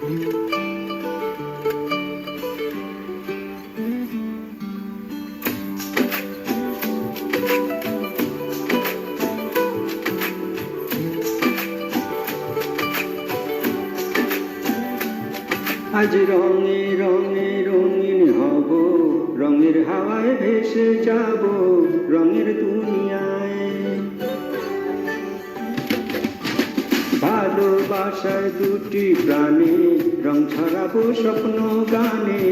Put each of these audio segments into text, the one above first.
আজ রঙে রঙে রঙিন হব, রঙের হাওয়ায় ভেসে যাব রঙের দুনিয়ায়। ভালোবাসার দুটি প্রাণে রং ছড়াবো স্বপ্ন গানে,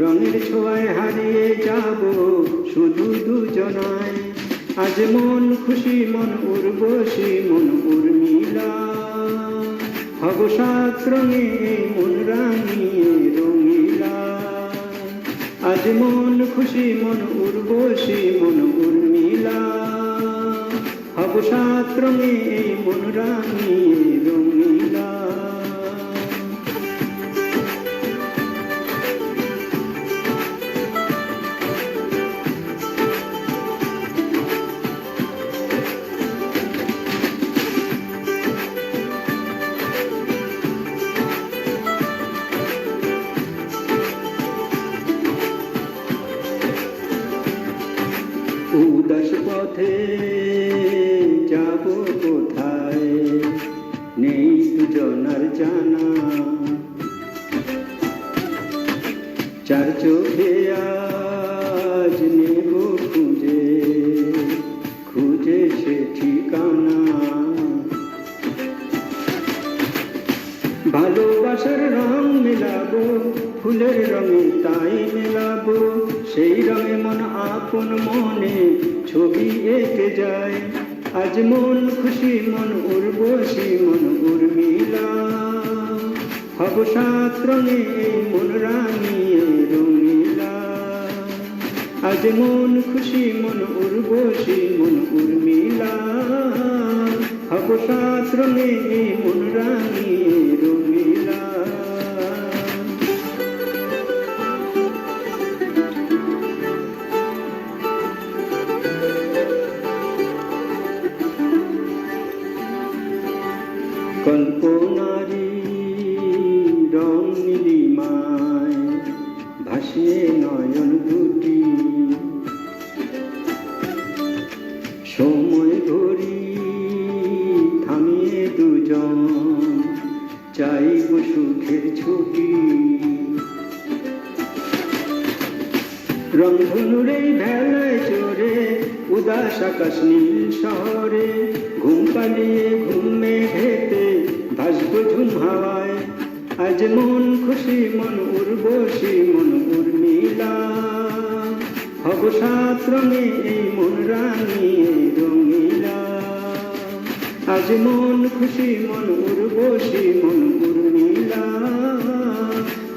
রঙের ছোঁয়ায় হারিয়ে যাব শুধু দুজনায়। আজ মন খুশি মন উর্বশী মন উর্মিলা, হব সাত রঙে মন রাঙিয়ে রঙিলা। আজ মন খুশি মন উর্বশী মন উর্মিলা, হব সাত রঙে মন রাঙিয়ে রঙিলা। উদাস পথে যাব কোথায়, নেই দুজনার জানা। চার চোখে আজ নেব খুঁজে খুঁজে সে ঠিকানা। ভালোবাসার রং মেলাবো ফুলের রঙে তাই মেলাবো, সেই রঙে মন আপন মনে ছবি এঁকে যায়। আজ মন খুশি মন উর্বশী মন উর্মিলা, হব সাত রঙে মন রাঙিয়ে রঙিলা। আজ মন খুশি মন উর্বশী মন উর্মিলা, হব সাত রঙে মন রাঙিয়ে রঙিলা। কল্পনারি রং নীলিমায় ভাসিয়ে নয়ন দুটি, সময় ঘড়ি থামিয়ে দুজন চাইব সুখের ছুটি। রংধনুর এই ভেলায় চড়ে উদাস আকাশ নীল শহরে, ঘুম পালিয়ে ঘুমে ঘেতে ভাসবো ঝুম হাওয়ায়। আজ মন খুশি মন উর্বশী মন উর্মিলা, হব সাত রঙে মন রাঙিয়ে রঙিলা। আজ মন খুশি মন উর্বশী মন উর্মিলা,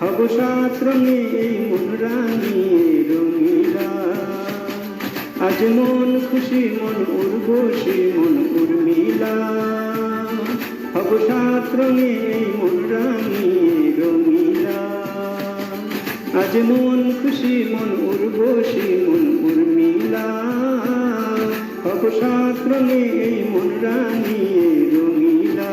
হব সাত রঙে মন রাঙিয়ে রঙিলা। আজ মন খুশি মন উর্বশী মন উর্মিলা, হব সাত রঙে মন রাঙিয়ে রঙিলা। আজ মন খুশি মন উর্বশী মন উর্মিলা, হব সাত রঙে মন রাঙিয়ে রঙিলা।